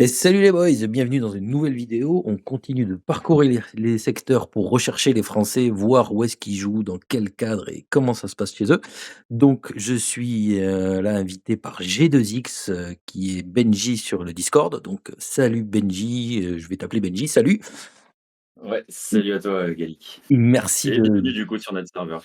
Et salut les boys, bienvenue dans une nouvelle vidéo. On continue de parcourir les secteurs pour rechercher les Français, voir où est-ce qu'ils jouent, dans quel cadre et comment ça se passe chez eux. Donc je suis là invité par G2X qui est Benji sur le Discord. Donc salut Benji, je vais t'appeler Benji, salut. Ouais, salut à toi, Gallic. Merci Et de, bienvenue du coup sur notre serveur.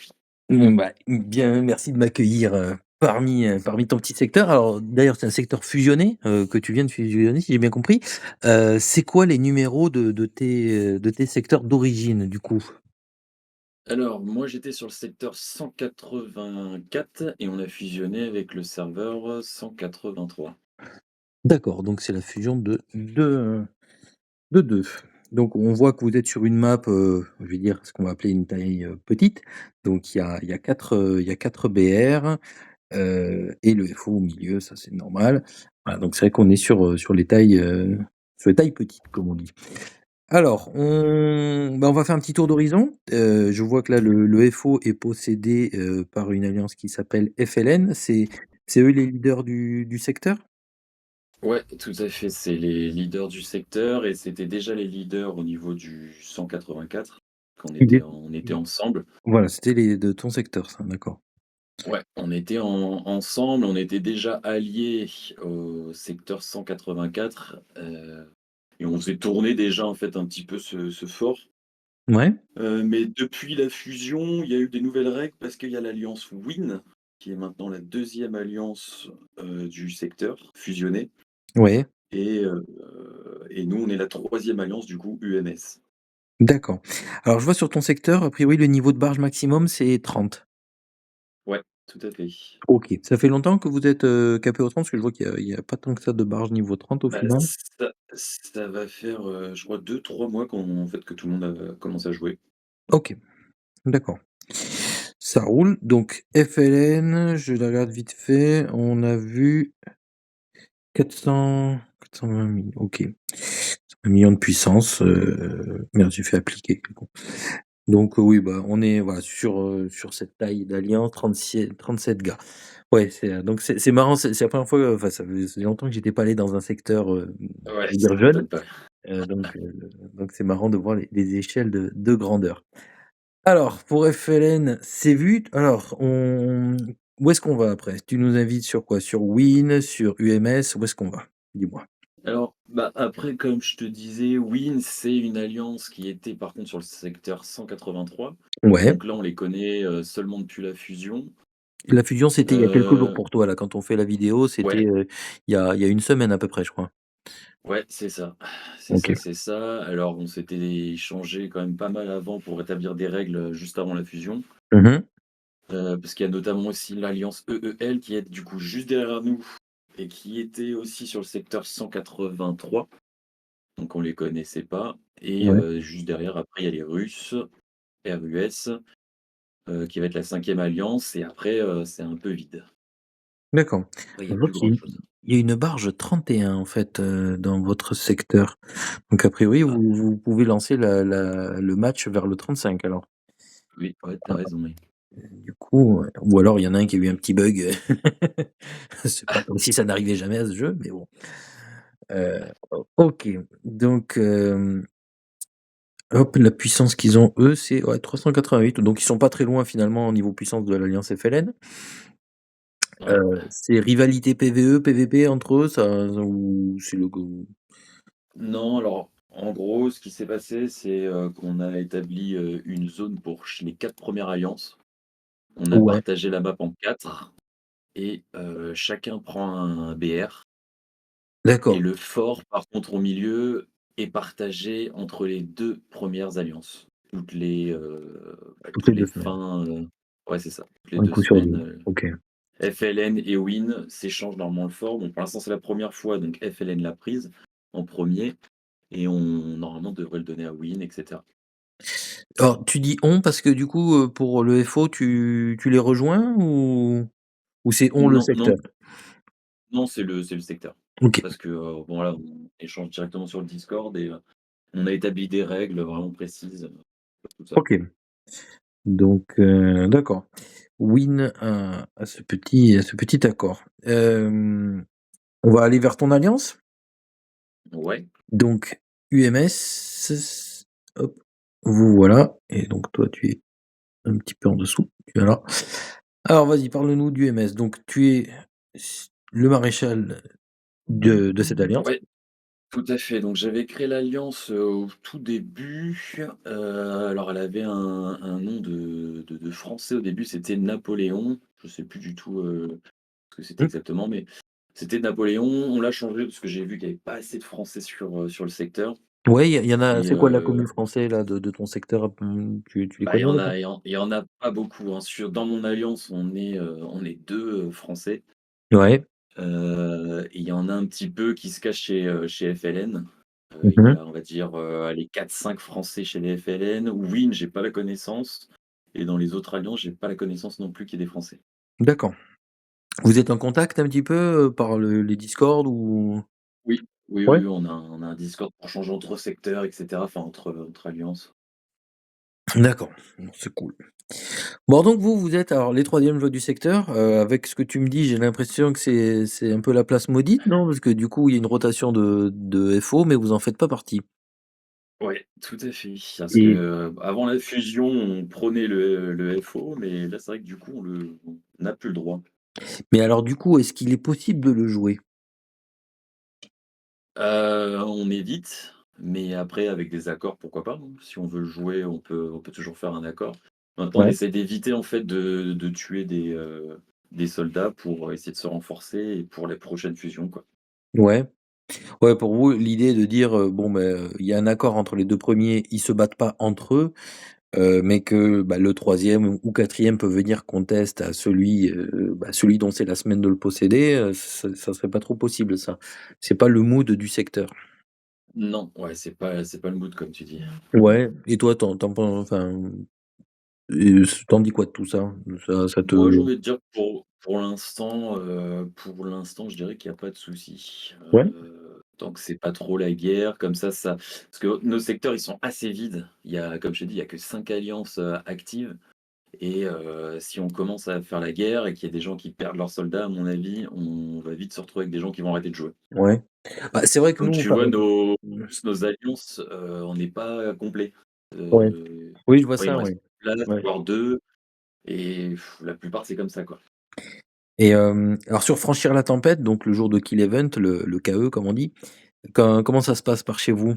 bien, merci de m'accueillir parmi ton petit secteur. Alors d'ailleurs, c'est un secteur fusionné que tu viens de fusionner, si j'ai bien compris. C'est quoi les numéros de tes secteurs d'origine, du coup? Alors, moi j'étais sur le secteur 184 et on a fusionné avec le serveur 183. D'accord, donc c'est la fusion de 2. Donc on voit que vous êtes sur une map, je vais dire ce qu'on va appeler une taille petite. Donc il y a 4 il y a 4 BR. Et le FO au milieu, ça c'est normal. Voilà, donc c'est vrai qu'on est sur les tailles petites, comme on dit. Alors, on va faire un petit tour d'horizon. Je vois que là, le FO est possédé par une alliance qui s'appelle FLN. C'est eux les leaders du secteur? Ouais, tout à fait, c'est les leaders du secteur et c'était déjà les leaders au niveau du 184 qu'on Il était, est- on était ensemble. Voilà, c'était les de ton secteur, ça, d'accord. Ouais, on était ensemble, on était déjà alliés au secteur 184 et on faisait tourner déjà en fait un petit peu ce fort. Ouais, Mais depuis la fusion, il y a eu des nouvelles règles parce qu'il y a l'alliance WIN, qui est maintenant la deuxième alliance, du secteur fusionnée ouais, et nous, on est la troisième alliance du coup UMS. d'accord. Alors, je vois sur ton secteur, a priori, le niveau de barge maximum, c'est 30. Ouais, tout à fait. OK. Ça fait longtemps que vous êtes, capé au 30? Parce que je vois qu'il y a pas tant que ça de barge niveau 30 au Bah, final. ça va faire, je crois 2 3 mois qu'on en fait, que tout le monde a commencé à jouer. OK, d'accord. Ça roule. Donc FLN, je la regarde vite fait, on a vu 420 000, OK. 1 000 de puissance, merde, j'ai fait appliquer, quel con. Donc oui, bah, on est, voilà, sur cette taille d'alliance, 37 gars. Ouais, donc c'est marrant, c'est la première fois, enfin, ça faisait longtemps que j'étais pas allé dans un secteur, Ouais, je veux ça dire jeune, m'étonne pas. donc c'est marrant de voir les échelles de grandeur. Alors, pour FLN, c'est vu. Alors, où est-ce qu'on va après? Tu nous invites sur quoi? Sur Win, sur UMS? Où est-ce qu'on va? Dis-moi. Alors, bah, après, comme je te disais, WIN, c'est une alliance qui était par contre sur le secteur 183. Ouais. Donc là, on les connaît, seulement depuis la fusion. La fusion, c'était il y a quelques jours Heu, pour toi, là, quand on fait la vidéo, c'était ouais, il y a une semaine à peu près, je crois. ouais, c'est ça. C'est Ok. ça, c'est ça. Alors, on s'était échangé quand même pas mal avant pour établir des règles, juste avant la fusion. Mhm. Parce qu'il y a notamment aussi l'alliance EEL qui est du coup juste derrière nous et qui était aussi sur le secteur 183. Donc on les connaissait pas et Ouais. juste derrière, après, il y a les Russes, RUS, qui va être la cinquième alliance et après, c'est un peu vide. D'accord. Après, il y Je a vois plus qu'il y a grand une chose. il y a une barge 31 en fait dans votre secteur. Donc a priori, Ah, vous pouvez lancer le match vers le 35 alors. oui, ouais, tu raison, oui. Du coup, ou alors il y en a un qui a eu un petit bug. C'est pas comme si ça n'arrivait jamais à ce jeu, mais bon. OK. Donc, hop, la puissance qu'ils ont eux, c'est ouais 388, donc ils sont pas très loin finalement au niveau puissance de l'alliance FLN. Ouais. C'est rivalité PvE, PvP entre eux, ça ou c'est le go Non, alors, en gros, ce qui s'est passé, c'est, qu'on a établi, une zone pour ch les 4 premières alliances. On a ouais, partagé la map en 4 et chacun prend un BR et d'accord, le fort, par contre, au milieu, est partagé entre les 2 premières alliances. toutes les Toutes 2 les semaines, fins, ouais, c'est ça, toutes les un 2 coup sur semaines, 2. OK. FLN et WIN s'échangent normalement le fort. Bon, pour l'instant, c'est la première fois, donc FLN l'a prise en premier et on normalement devrait le donner à WIN et cetera. Alors tu dis «on» parce que du coup, pour le FO, tu les rejoins ou c'est «on» le Non, non, secteur? non, c'est le secteur. OK, Parce que, bon, voilà, on échange directement sur le Discord et on a établi des règles vraiment précises, pour tout ça. OK. Donc, d'accord. Win a ce petit accord. On va aller vers ton alliance? Ouais. Donc UMS, hop, vous voilà et donc toi tu es un petit peu en dessous, tu es là. Alors vas-y, parle-nous d'UMS. Donc tu es le maréchal de cette alliance? Ouais, tout à fait. Donc j'avais créé l'alliance, au tout début. Alors elle avait un nom de français au début, c'était Napoléon. Je sais plus du tout, ce que c'était Mmh. exactement, mais c'était Napoléon. On l'a changé parce que j'ai vu qu'il y avait pas assez de français sur le secteur Ouais, il y en a et c'est quoi l'acronyme français là de ton secteur? Tu les bah, il y connais en les fois? a il y en a pas beaucoup, hein. Dans mon alliance, on est 2 français, Ouais. et il y en a un petit peu qui se cachent chez FLN. Il y Mmh. a, on va dire, allez 4-5 français chez les FLN. Win, j'ai pas la connaissance et dans les autres alliances, j'ai pas la connaissance non plus qu'il y ait des français. D'accord. Vous êtes en contact un petit peu, par les Discord ou? Oui, oui, oui, Ouais. oui, on a un Discord pour changer entre secteurs et cetera, enfin entre alliances. D'accord, bon c'est cool. Bon donc vous êtes alors les 3e joueurs du secteur, avec ce que tu me dis, j'ai l'impression que c'est un peu la place maudite, non? Parce que du coup, il y a une rotation de FO, mais vous en faites pas partie. Ouais, tout à fait. Parce que, Et avant la fusion, on prônait le FO, mais là, c'est vrai que du coup, on n'a plus le droit. mais alors du coup, est-ce qu'il est possible de le jouer? On évite, mais après avec des accords, pourquoi pas, hein. Si on veut le jouer, on peut toujours faire un accord. Maintenant, on Ouais. essaie d'éviter en fait de tuer des soldats pour essayer de se renforcer et pour les prochaines fusions, quoi. Ouais. Ouais, pour vous, l'idée de dire, bon, il y a un accord entre les 2 premiers, ils se battent pas entre eux, mais que, bah, le troisième ou 4e peut venir conteste à celui, celui dont c'est la semaine de le posséder, ça serait pas trop possible ça. C'est pas le mood du secteur. Non, ouais, c'est pas le mood comme tu dis. Ouais et toi, tu en pen enfin, tu dis quoi de tout ça? Ça te Moi, j'ai envie de dire que pour l'instant, je dirais qu'il y a pas de souci. ouais? Tant que c'est pas trop la guerre, comme ça parce que nos secteurs, ils sont assez vides. Il y a, comme je t'ai dit, il y a que 5 alliances, actives et si on commence à faire la guerre et qu'il y a des gens qui perdent leurs soldats, à mon avis, on va vite se retrouver avec des gens qui vont arrêter de jouer. Ouais. Bah, c'est vrai que Donc nous, tu enfin vois, nos alliances, on n'est pas complet. ouais. Oui, je vois Il ça, nous reste ouais. une place, Ouais voire 2 et la plupart, c'est comme ça, quoi. et alors sur franchir la tempête, donc le jour de Kill Event, le KE comme on dit, comment ça se passe par chez vous?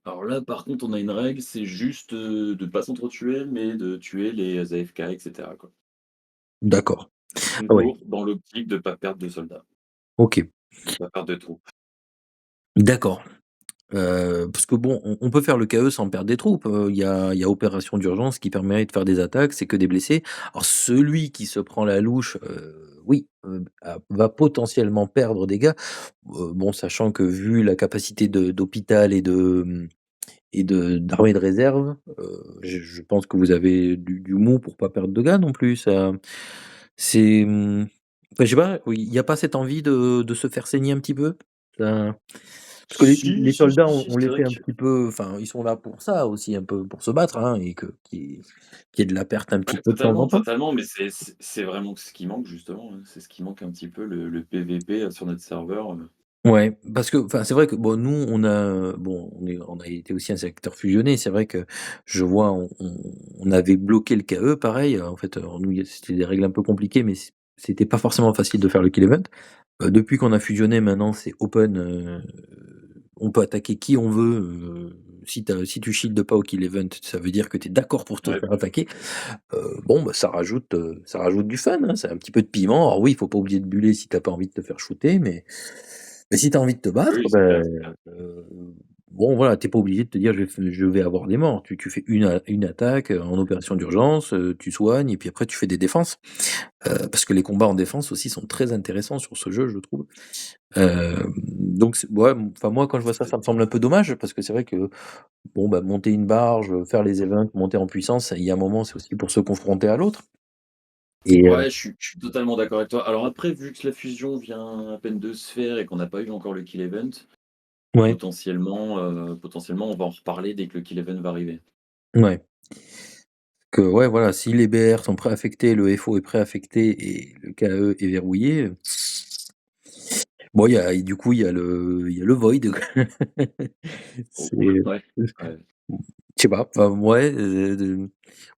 Alors là, par contre, on a une règle, c'est juste, de pas s'entretuer, mais de tuer les AFK et cetera, quoi. D'accord. Ah ouais, Toujours dans l'optique de pas perdre de soldats, OK. de pas perdre de troupes. D'accord. Parce que bon, on peut faire le KE sans perdre des troupes, il y a opération d'urgence qui permet de faire des attaques, c'est que des blessés. Alors celui qui se prend la louche, oui, va potentiellement perdre des gars. Bon, sachant que vu la capacité d'hôpital et d'armée de réserve, je pense que vous avez du mou pour pas perdre de gars non plus, ça c'est, enfin, je sais pas, oui, il y a pas cette envie de se faire saigner un petit peu? Ça parce que Si, les si, soldats, si, si, on c'est les vrai fait un que petit peu enfin, ils sont là pour ça aussi, un peu pour se battre, hein, et qu'il y ait de la perte un petit ouais, peu de temps totalement, en temps. totalement, mais c'est vraiment ce qui manque justement, hein. C'est ce qui manque un petit peu, le PVP, sur notre serveur, Ouais, parce que enfin, c'est vrai que bon, nous, on a été aussi un secteur fusionné. C'est vrai que je vois, on avait bloqué le KE pareil, en fait, nous, c'était des règles un peu compliquées, mais c'était pas forcément facile de faire le kill event. Depuis qu'on a fusionné, maintenant, c'est open, on peut attaquer qui on veut, si tu shieldes pas au kill event, ça veut dire que tu es d'accord pour te ouais. faire attaquer. Bon, bah, ça rajoute du fun, hein, c'est un petit peu de piment. Alors oui, il faut pas oublier de buller si tu as pas envie de te faire shooter, mais si tu as envie de te battre, Oui, c'est clair, ben, c'est clair. bon voilà, tu es pas obligé de te dire: Je vais avoir des morts». Tu fais une attaque, en opération d'urgence, tu soignes et puis après tu fais des défenses. Parce que les combats en défense aussi sont très intéressants sur ce jeu, je trouve. Donc c'est ouais, enfin moi quand je vois ça, C'est ça me semble un peu dommage parce que c'est vrai que, bon, bah, monter une barge, faire les events, monter en puissance, il y a un moment, c'est aussi pour se confronter à l'autre et Ouais, je suis totalement d'accord avec toi. Alors après, vu que la fusion vient à peine de se faire et qu'on n'a pas eu encore le Kill Event, ouais, potentiellement, on va en reparler dès que le Kill Event va arriver. ouais. Que ouais, voilà, si les BR sont préaffectés, le FO est préaffecté et le KE est verrouillé, Bon, il y a et du coup, il y a le Void, quoi. Oh, C'est, ouais, ouais. je sais pas, enfin, ouais, bon,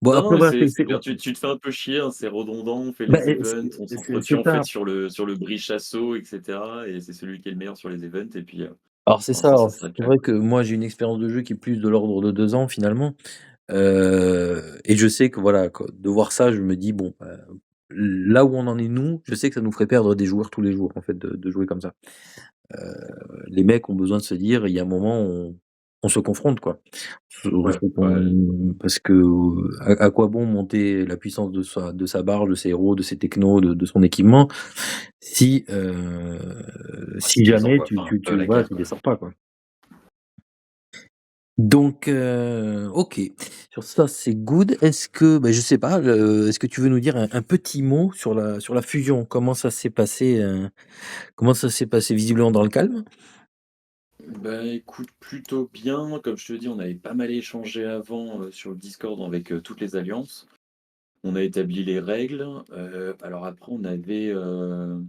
Non, non, après mais voilà, c'est bien, tu te fais un peu chier, hein, c'est redondant, on fait bah, les events, on c'est s'entretient en fait ça. sur le bris chassot et cetera et c'est celui qui est le meilleur sur les events et puis, Alors c'est pour ça, l'instant ça alors s'arrête c'est là, vrai quoi. que moi j'ai une expérience de jeu qui est plus de l'ordre de 2 ans finalement, et je sais que voilà, de voir ça, je me dis: «Bon, là où on en est nous, je sais que ça nous ferait perdre des joueurs tous les jours en fait de jouer comme ça». Les mecs ont besoin de se dire: «Il y a un moment, on se confronte quoi». Ouais, Faut ouais. qu'on parce que, à quoi bon monter la puissance de sa barge, de ses héros, de ses technos, de son équipement si, Bah, si tu descends jamais quoi, tu enfin, tu tu la voilà, guerre tu quoi. descends pas quoi. Donc, OK. Sur ça, c'est good. Est-ce que, bah, je sais pas, est-ce que tu veux nous dire un petit mot sur la fusion? Comment ça s'est passé? Visiblement dans le calme? Bah, écoute, plutôt bien. Comme je te dis, on avait pas mal échangé avant, sur le Discord avec, toutes les alliances. On a établi les règles, alors après on avait, on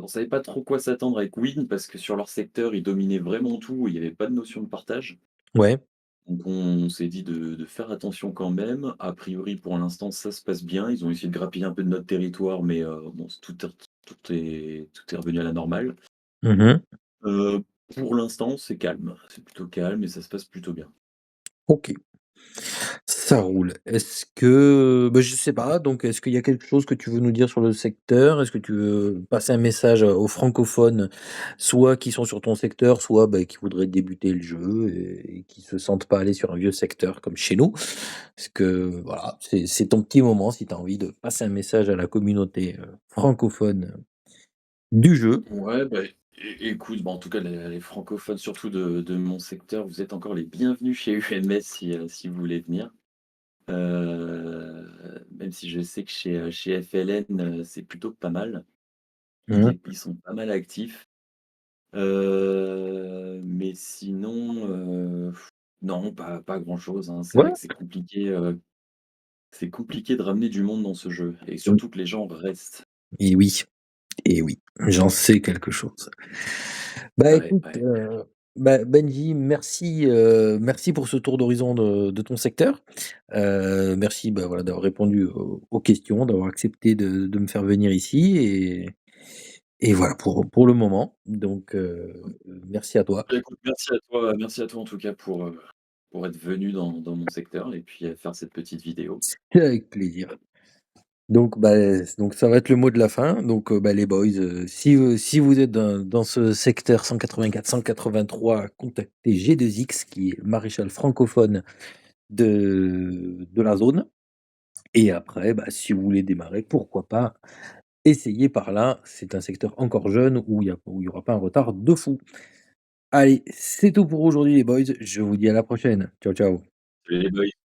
savait pas trop quoi s'attendre avec Win parce que sur leur secteur, ils dominaient vraiment tout, il y avait pas de notion de partage. Ouais. Donc on s'est dit de faire attention quand même. A priori, pour l'instant, ça se passe bien. Ils ont essayé de grappiller un peu de notre territoire, mais bon, tout est revenu à la normale. Mmh. Heu, pour l'instant, c'est calme. C'est plutôt calme et ça se passe plutôt bien. OK. Ça roule. Est-ce que, bah, je sais pas, donc est-ce qu'il y a quelque chose que tu veux nous dire sur le secteur? Est-ce que tu veux passer un message, aux francophones, soit qui sont sur ton secteur, soit, bah, qui voudraient débuter le jeu et qui se sentent pas aller sur un vieux secteur comme chez nous? Est-ce que voilà, c'est ton petit moment si tu as envie de passer un message à la communauté, francophone du jeu. Ouais, bah, écoute, bah, en tout cas, les francophones, surtout de mon secteur, vous êtes encore les bienvenus chez UMS si vous voulez venir. Même si je sais que chez FLN, c'est plutôt pas mal. Mmh. Ils sont pas mal actifs. Mais sinon, non, pas grand-chose, hein. C'est vrai Ouais. que c'est compliqué de ramener du monde dans ce jeu et surtout que les gens restent. Et oui, et oui, j'en sais quelque chose. Bah, Ouais, écoute, ouais. bah, Benji, merci pour ce tour d'horizon de ton secteur. Merci, bah, voilà, d'avoir répondu aux questions, d'avoir accepté de me faire venir ici et voilà pour le moment. Donc, merci à toi. Bah, écoute, merci à toi en tout cas pour être venu dans mon secteur et puis, faire cette petite vidéo. Avec plaisir. Donc, bah, donc ça va être le mot de la fin. Donc, bah, les boys, si vous êtes dans ce secteur 184-183, contactez G2X qui est maréchal francophone de la zone. Et après, bah, si vous voulez démarrer, pourquoi pas essayer par là. C'est un secteur encore jeune où il y aura pas un retard de fou. Allez, c'est tout pour aujourd'hui les boys. Je vous dis à la prochaine. Ciao, ciao. Salut les boys.